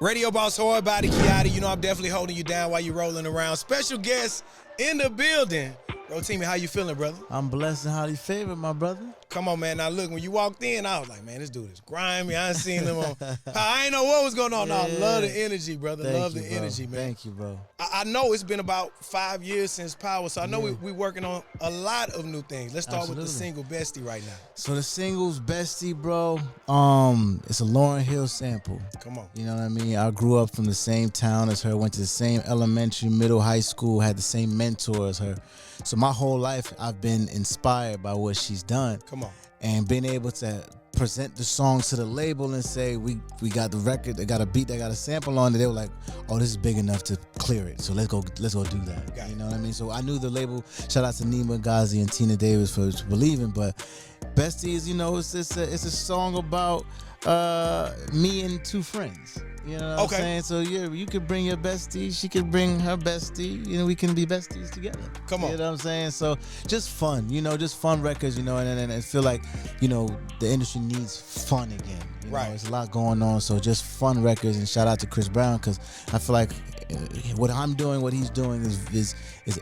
Radio Boss Hardbody, Kiotti. You know I'm definitely holding you down while you're rolling around. Special guest in the building. Rotimi, how you feeling, brother? I'm blessed and highly favored, my brother. Come on, man. Now, look, when you walked in, I was like, man, this dude is grimy. I ain't seen him on. I ain't know what was going on. No, I love the energy, brother. Love the energy, man. Thank you, bro. I know it's been about 5 years since Power, so I know we working on a lot of new things. Let's start with the single Bestie right now. So the single's Bestie, bro, it's a Lauryn Hill sample. Come on. You know what I mean? I grew up from the same town as her, went to the same elementary, middle, high school, had the same mentor as her. So my whole life, I've been inspired by what she's done. Come on. And being able to present the songs to the label and say, we got the record, they got a beat, they got a sample on it. They were like, oh, this is big enough to clear it. So let's go do that. You know what I mean? So I knew the label, shout out to Nima Ghazi and Tina Davis for believing, but Bestie is, you know, it's a song about me and two friends. You know what I'm saying? So yeah, you could bring your bestie, she could bring her bestie, you know, we can be besties together. Come on. You know what I'm saying? So just fun, you know, just fun records, you know, and I feel like, you know, the industry needs fun again. You know, there's a lot going on, so just fun records, and shout out to Chris Brown, because I feel like what I'm doing, what he's doing is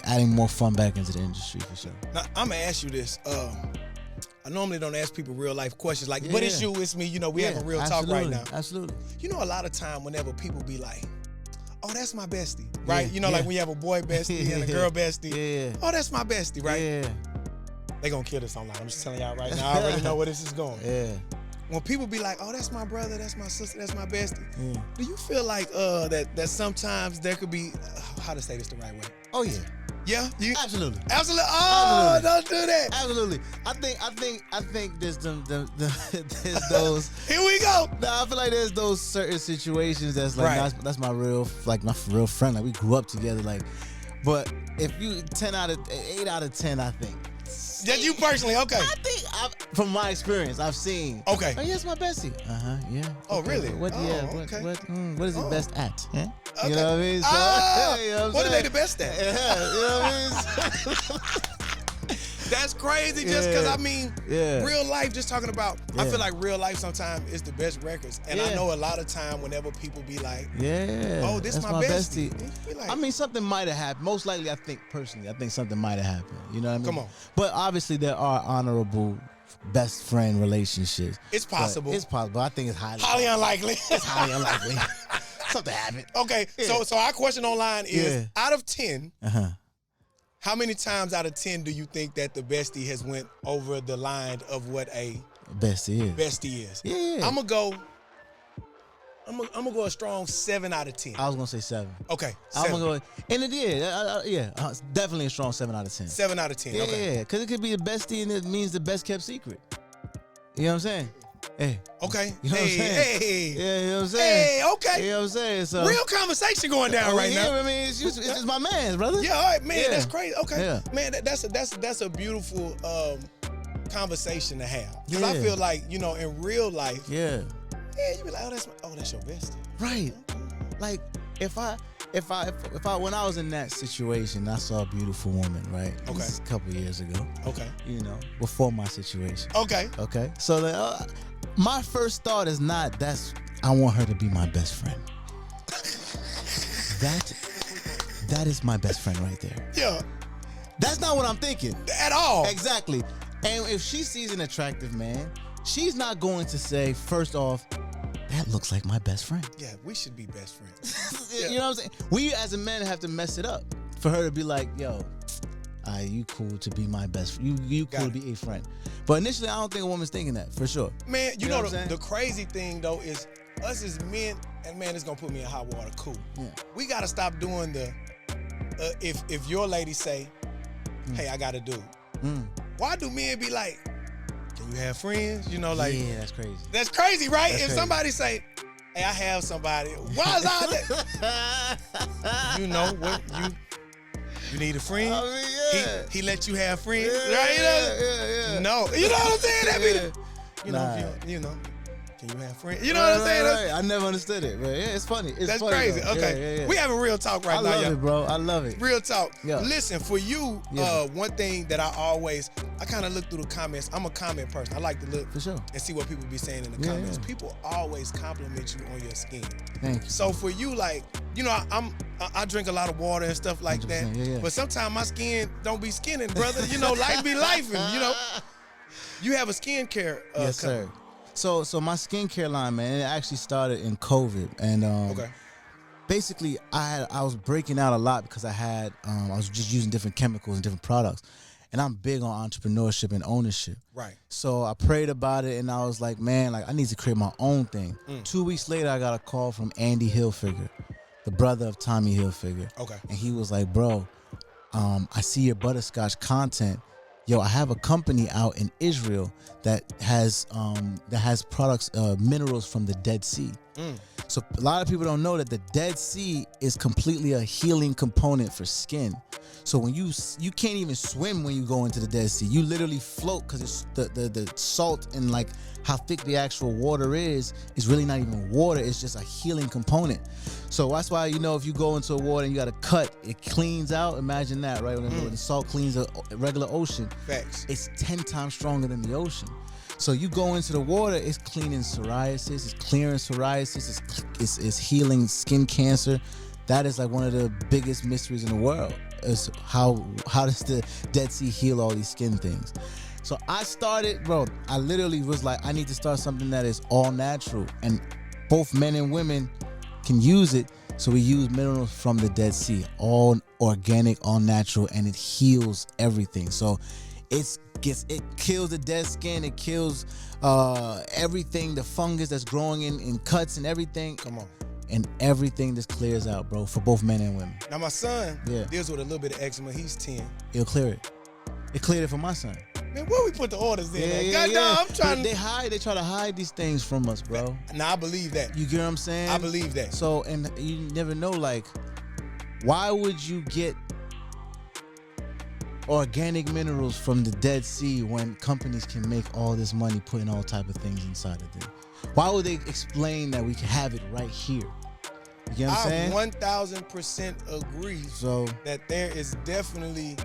adding more fun back into the industry for sure. Now, I'm going to ask you this. I normally don't ask people real life questions like, but it's you, it's me, you know, we having real talk right now. Absolutely. You know, a lot of time whenever people be like, oh, that's my bestie, right? You know, like when you have a boy bestie and a girl bestie. Oh, that's my bestie, right? Yeah. They gonna kill this online. I'm just telling y'all right now. I already know where this is going. Yeah. When people be like, oh, that's my brother, that's my sister, that's my bestie. Do you feel like that sometimes there could be, how to say this the right way? Oh, yeah. Yeah, absolutely. Oh, absolutely. Don't do that. Absolutely. I think there's there's those. Here we go. Nah, I feel like there's those certain situations that's like that's my real friend. Like we grew up together. Like, but if you 8 out of 10, I think. That you personally, okay. I think from my experience, I've seen. Okay. Oh, yes, my bestie. Yeah. Oh, really? What? What is he best at? Yeah. Okay. You know what I mean? So, you know what are they the best at? Yeah. You know what I mean? That's crazy. Just because I mean, real life. Just talking about. I feel like real life sometimes is the best records, and I know a lot of time whenever people be like, oh, this my bestie. Like, I mean, something might have happened. Most likely, I think something might have happened. You know what I mean? Come on. But obviously, there are honorable best friend relationships. It's possible. It's possible. I think it's highly unlikely. It's highly unlikely. Something happened. Okay. So our question online is: out of 10. How many times out of 10 do you think that the bestie has went over the line of what a bestie is? Yeah. I'm gonna go a strong 7 out of 10. I was gonna say 7. Okay. 7. I'm gonna go, and it definitely a strong 7 out of 10. 7 out of 10. Yeah, because it could be a bestie and it means the best kept secret. You know what I'm saying? Hey. Okay. You know what I'm saying? Hey. Yeah, you know what I'm saying? Hey, okay. You know what I'm saying? So, real conversation going down right now. I mean, it's just my man, brother. Yeah, all right, man. That's crazy. Okay. Yeah. Man, that's a beautiful conversation to have. Because I feel like, you know, in real life, you be like, that's your bestie. Right. Like, if I when I was in that situation, I saw a beautiful woman, right? Okay. This is a couple years ago. Okay. You know, before my situation. Okay. Okay. So my first thought is not I want her to be my best friend. That is my best friend right there. Yeah. That's not what I'm thinking. At all. Exactly. And if she sees an attractive man, she's not going to say, first off, that looks like my best friend. Yeah, we should be best friends. You know what I'm saying? We as a man have to mess it up for her to be like, yo, you cool to be my best friend. You cool to be a friend. But initially, I don't think a woman's thinking that, for sure. Man, you know the crazy thing, though, is us as men, and man, it's going to put me in hot water. Cool. Yeah. We got to stop doing the, if your lady say, hey, I got a dude. Why do men be like, can you have friends? You know, like. Yeah, that's crazy. That's crazy, right? If somebody say, hey, I have somebody. Why is all that? You know what? You need a friend? I mean, He let you have friends, right? Yeah. No. You know what I'm saying? That be can can you have friends? You know what I'm saying? Right. I never understood it, but yeah, it's funny. That's funny, crazy. Though. Okay, Yeah. we having real talk right now, I love y'all. it, bro. I love it. Real talk. Yeah. Listen, for you, one thing that I kind of look through the comments. I'm a comment person. I like to look For sure. and see what people be saying in the comments. People always compliment you on your skin. Thank you. So for you, like, you know, I drink a lot of water and stuff like that. Yeah. But sometimes my skin don't be skinning, brother. You know, life be lifing, you know. You have a skincare yes, company. sir. So my skincare line, man, it actually started in COVID. And basically I was breaking out a lot because I was just using different chemicals and different products. And I'm big on entrepreneurship and ownership. Right. So I prayed about it and I was like, man, like I need to create my own thing. 2 weeks later, I got a call from Andy Hilfiger, the brother of Tommy Hilfiger. Okay. And he was like, bro, I see your butterscotch content. Yo, I have a company out in Israel that has products, minerals from the Dead Sea. So a lot of people don't know that the Dead Sea is completely a healing component for skin. So when you can't even swim when you go into the Dead Sea. You literally float because it's the salt and like how thick the actual water is really not even water. It's just a healing component. So that's why, you know, if you go into a water and you got a cut, it cleans out. Imagine that, right? When the salt cleans a regular ocean. Facts. It's 10 times stronger than the ocean. So you go into the water, it's cleaning psoriasis, it's clearing psoriasis, it's healing skin cancer. That is like one of the biggest mysteries in the world. Is how does the Dead Sea heal all these skin things? So I started, bro, I literally was like, I need to start something that is all natural. And both men and women can use it. So we use minerals from the Dead Sea, all organic, all natural, and it heals everything. So it kills the dead skin, it kills everything, the fungus that's growing in cuts and everything. Come on. And everything just clears out, bro, for both men and women. Now my son deals with a little bit of eczema. He's 10. It'll clear it. It cleared it for my son. Man, where we put the orders in? I'm trying. They try to hide these things from us, bro. Now I believe that. You get what I'm saying? I believe that. So, and you never know, like, why would you get organic minerals from the Dead Sea when companies can make all this money putting all type of things inside of them? Why would they explain that we can have it right here? You get what I'm saying? I 1000% agree that there is definitely,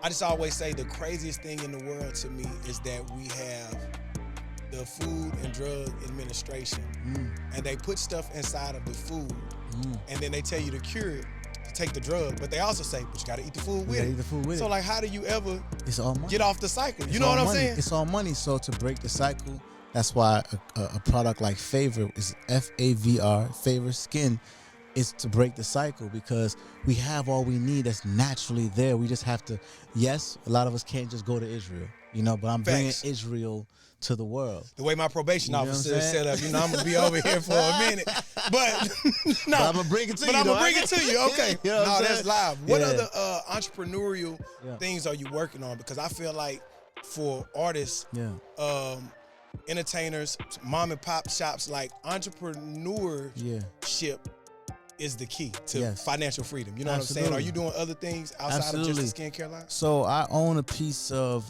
I just always say the craziest thing in the world to me is that we have the Food and Drug Administration and they put stuff inside of the food and then they tell you to cure it, to take the drug, but they also say, but you gotta eat the food with it. So like, how do you ever get off the cycle? You know what I'm saying? It's all money. So to break the cycle, that's why a product like Favor is FAVR, Favor Skin, is to break the cycle because we have all we need that's naturally there. We just have to, yes, a lot of us can't just go to Israel, you know, but I'm bringing Israel to the world. The way my probation officer is set up, you know, I'm gonna be over here for a minute. But no, I'm gonna bring it to you. I'm gonna bring it to you. Okay. You know no, that's live. What other entrepreneurial things are you working on? Because I feel like for artists, entertainers, mom and pop shops, like entrepreneurship is the key to financial freedom. You know what I'm saying? Are you doing other things outside of just the skincare line? So I own a piece of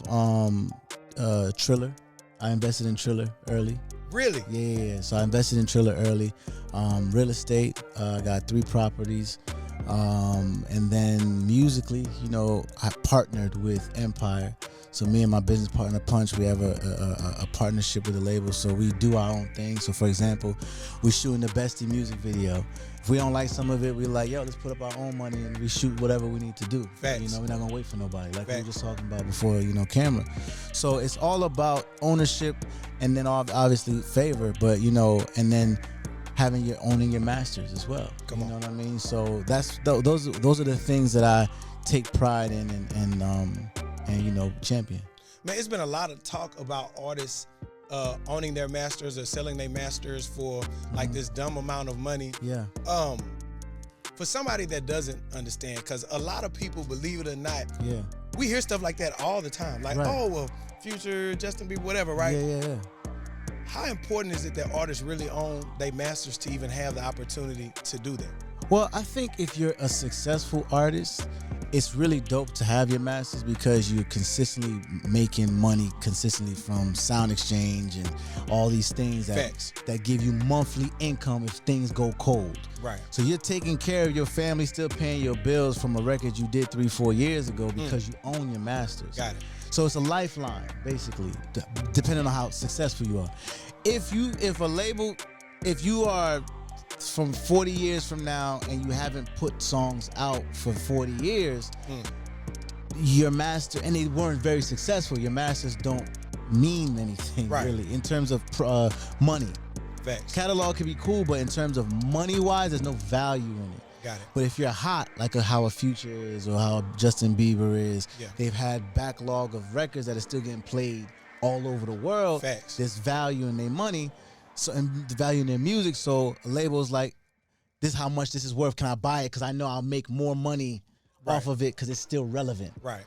Triller. I invested in Triller early. Really? Yeah. So I invested in Triller early. Real estate. I got 3 properties. And then musically, you know, I partnered with Empire. So me and my business partner Punch, we have a partnership with the label. So we do our own thing. So for example, we're shooting the Bestie music video. If we don't like some of it, we're like, yo, let's put up our own money and we shoot whatever we need to do. Facts. You know, we're not gonna wait for nobody. Like we were just talking about before, you know, camera. So it's all about ownership and then obviously favor, but you know, and then owning your masters as well. You know what I mean? So those are the things that I take pride in and you know, champion. Man, it's been a lot of talk about artists owning their masters or selling their masters for like this dumb amount of money. Yeah. For somebody that doesn't understand, because a lot of people, believe it or not, we hear stuff like that all the time. Like, oh, well, Future, Justin Bieber, whatever, right? Yeah. How important is it that artists really own their masters to even have the opportunity to do that? Well, I think if you're a successful artist it's really dope to have your masters because you're consistently making money consistently from sound exchange and all these things that give you monthly income if things go cold. Right. So you're taking care of your family, still paying your bills from a record you did 3-4 years ago because you own your masters. Got it. So it's a lifeline, basically, depending on how successful you are. If you are from 40 years from now and you haven't put songs out for 40 years, your master, and they weren't very successful, your masters don't mean anything really in terms of money. Facts. Catalog can be cool, but in terms of money-wise, there's no value in it. Got it. But if you're hot, like how a Future is or how Justin Bieber is, they've had backlog of records that are still getting played all over the world. Facts. There's value in their money, so and the value in their music. So labels like, this is how much this is worth. Can I buy it? Because I know I'll make more money off of it because it's still relevant. Right.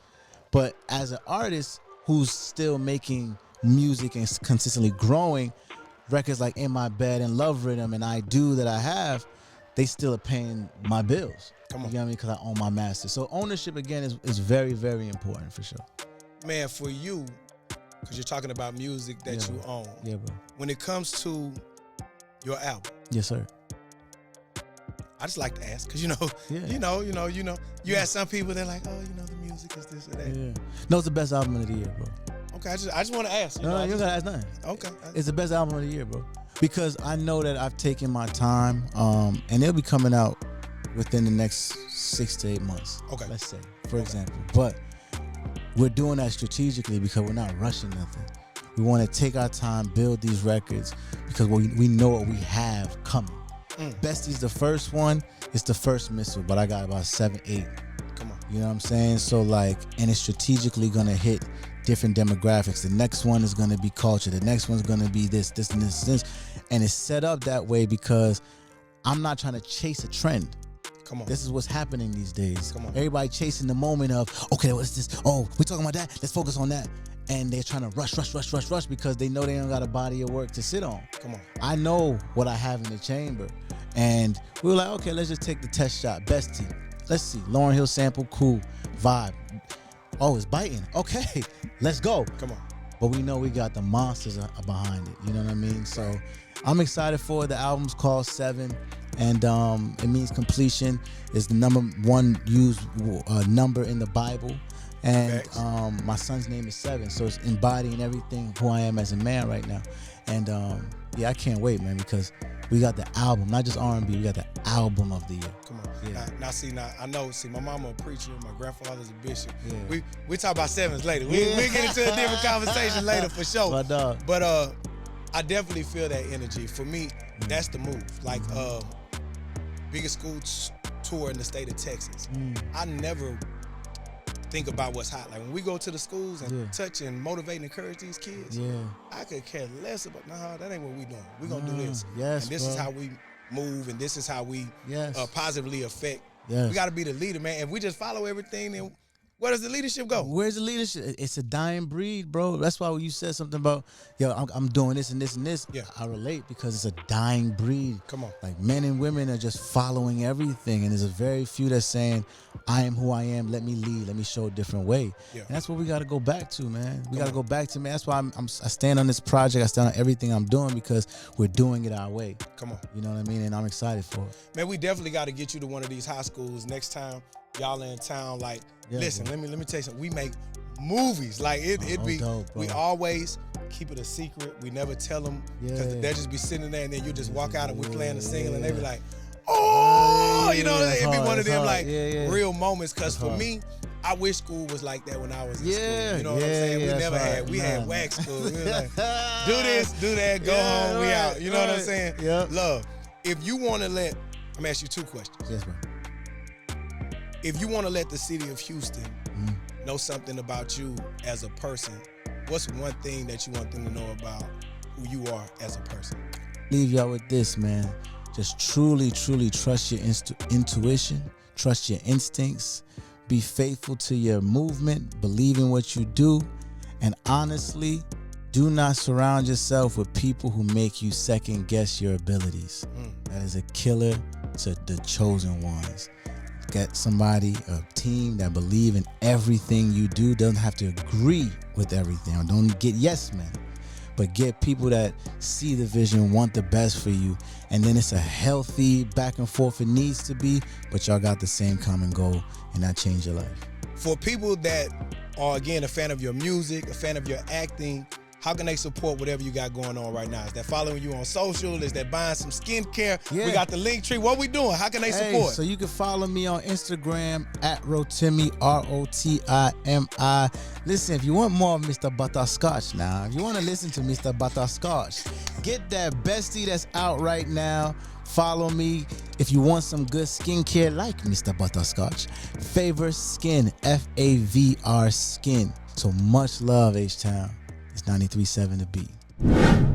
But as an artist who's still making music and consistently growing, records like In My Bed and Love Rhythm and I Do that I have, they still are paying my bills. Come on. You know what I mean? Because I own my master. So ownership, again, is very, very important for sure. Man, for you, because you're talking about music that you own. Yeah, bro. When it comes to your album. Yes, sir. I just like to ask, because you ask some people, they're like, oh, the music is this or that. Yeah. No, it's the best album of the year, bro. Okay, I just want to ask. No, you don't gotta ask nothing. Okay. It's the best album of the year, bro. Because I know that I've taken my time, and it'll be coming out within the next 6 to 8 months. Okay. Let's say, for example. But we're doing that strategically because we're not rushing nothing. We want to take our time, build these records, because we know what we have coming. Bestie's the first one. It's the first missile, but I got about 7, 8. Come on. You know what I'm saying? So and it's strategically gonna hit different demographics. The next one is gonna be culture. The next one's gonna be this, and this. And it's set up that way because I'm not trying to chase a trend. Come on. This is what's happening these days. Come on. Everybody chasing the moment of, okay, what's this? Oh, we talking about that? Let's focus on that. And they're trying to rush because they know they don't got a body of work to sit on. Come on. I know what I have in the chamber. And we were like, okay, let's just take the test shot. Bestie. Let's see. Lauryn Hill sample, cool. Vibe. Oh, it's biting. Okay, let's go. Come on. But we know we got the monsters behind it. You know what I mean? So I'm excited for it. The album's called 7. And it means completion. Is the number 1 used number in the Bible. And my son's name is 7. So it's embodying everything who I am as a man right now. And I can't wait, man, because we got the album, not just R&B, we got the album of the year. Come on. Yeah. Now, I know, my mama a preacher, my grandfather's a bishop. Yeah. We talk about 7s later. We'll get into a different conversation later for sure. My dog. But I definitely feel that energy. For me, that's the move. Like, biggest school tour in the state of Texas. I never think about what's hot. Like when we go to the schools and touch and motivate and encourage these kids, I could care less about, that ain't what we doing. We're going to do this. Yes, and this is how we move, and this is how we positively affect. Yes. We got to be the leader, man. If we just follow everything, then where does the leadership go? Where's the leadership? It's a dying breed, bro. That's why when you said something about, I'm doing this and this and this, I relate because it's a dying breed. Come on. Like men and women are just following everything, and there's a very few that's saying, I am who I am, let me lead, let me show a different way. Yeah. And that's what we got to go back to, man. We got to go back to, man. That's why I stand on this project, I stand on everything I'm doing because we're doing it our way. Come on. You know what I mean? And I'm excited for it. Man, we definitely got to get you to one of these high schools next time y'all in town. Like, listen, let me tell you something. We make movies. Like it'd be dope, we always keep it a secret. We never tell them because they'll just be sitting there and then you just walk out and we playing the single and they be like, it'd be one of them real moments. Because for me, I wish school was like that when I was in school. You know what I'm saying? We never had. We had wax school. We were like, do this, do that, go home, we out. You know what I'm saying? Yep. Love. If you want to let, I'm gonna ask you 2 questions. Yes, bro. If you want to let the city of Houston know something about you as a person, what's one thing that you want them to know about who you are as a person? Leave y'all with this, man. Just truly, truly trust your intuition, trust your instincts, be faithful to your movement, believe in what you do, and honestly, do not surround yourself with people who make you second guess your abilities. That is a killer to the chosen ones. get somebody, a team that believe in everything you do. Doesn't have to agree with everything. Or don't get yes men, but get people that see the vision, want the best for you, and then it's a healthy back and forth. It needs to be, but y'all got the same common goal, and that changed your life. For people that are, again, a fan of your music, a fan of your acting, how can they support whatever you got going on right now? Is that following you on social? Is that buying some skincare? Yeah. We got the link tree. What we doing? How can they support? So you can follow me on Instagram at Rotimi, Rotimi. Listen, if you want more of Mr. Butterscotch now, if you want to listen to Mr. Butterscotch, get that bestie that's out right now. Follow me. If you want some good skincare like Mr. Butterscotch, Favor Skin, FAVR Skin. So much love, H-Town. It's 93.7 The Beat.